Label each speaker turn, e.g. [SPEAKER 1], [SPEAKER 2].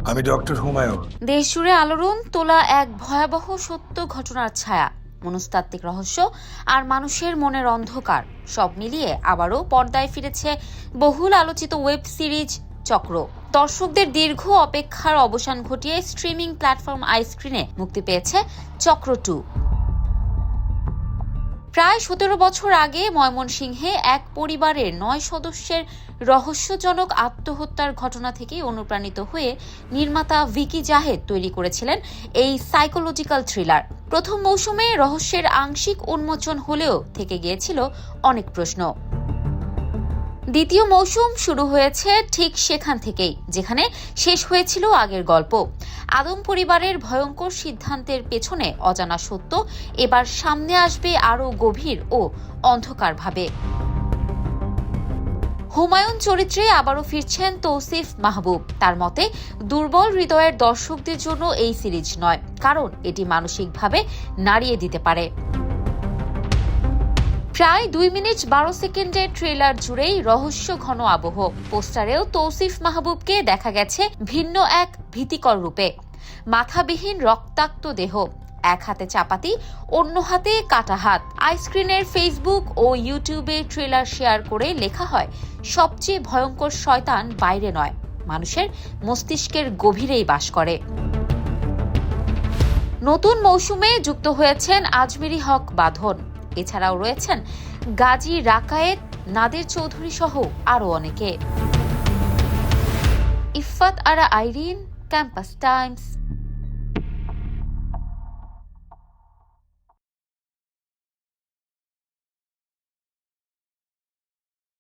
[SPEAKER 1] আমি ডক্টর হুমায়ুন।
[SPEAKER 2] দেশজুড়ে আলোড়ন তোলা এক ভয়াবহ সত্য ঘটনার ছায়া, মনস্তাত্ত্বিক রহস্য আর মানুষের মনের অন্ধকার সব মিলিয়ে আবারও পর্দায় ফিরেছে বহুল আলোচিত ওয়েব সিরিজ চক্র। দর্শকদের দীর্ঘ অপেক্ষার অবসান ঘটিয়ে স্ট্রিমিং প্ল্যাটফর্ম আইস্ক্রিনে মুক্তি পেয়েছে চক্র 2। প্রায় 17 বছর আগে ময়মনসিংহে এক পরিবারের 9 সদস্যের রহস্যজনক আত্মহত্যার ঘটনা থেকে অনুপ্রাণিত হয়ে নির্মাতা ভিকি জাহেদ তৈরি করেছিলেন এই সাইকোলজিক্যাল থ্রিলার। প্রথম মৌসুমে রহস্যের আংশিক উন্মোচন হলেও থেকে গিয়েছিল অনেক প্রশ্ন। দ্বিতীয় মৌসুম শুরু হয়েছে ঠিক সেখান থেকেই যেখানে শেষ হয়েছিল আগের গল্প। আদম পরিবারের ভয়ঙ্কর সিদ্ধান্তের পেছনে অজানা সত্য এবার সামনে আসবে আরও গভীর ও অন্ধকারভাবে। হুমায়ুন চরিত্রে আবারও ফিরছেন তৌসিফ মাহবুব। তার মতে, দুর্বল হৃদয়ের দর্শকদের জন্য এই সিরিজ নয়, কারণ এটি মানসিকভাবে নাড়িয়ে দিতে পারে। প্রায় 2 মিনিট 12 সেকেন্ডের ট্রেলার জুড়েই রহস্য ঘন আবহ। পোস্টারেও তৌসিফ মাহবুবকে দেখা গেছে ভিন্ন এক ভীতিকর রূপে। মাথাবিহীন রক্তাক্ত দেহ, এক হাতে চাপাতি, অন্য হাতে কাটা হাত। আইস্ক্রিনের ফেসবুক ও ইউটিউবে ট্রেলার শেয়ার করে লেখা হয়, সবচেয়ে ভয়ঙ্কর শয়তান বাইরে নয়, মানুষের মস্তিষ্কের গভীরেই বাস করে। নতুন মৌসুমে যুক্ত হয়েছেন আজমেরি হক বাঁধন। এছাড়াও রয়েছেন গাজী রাকায়েত, নাদের চৌধুরী সহ আরও অনেকে। ইফফাত আরা আইরিন, ক্যাম্পাস টাইমস।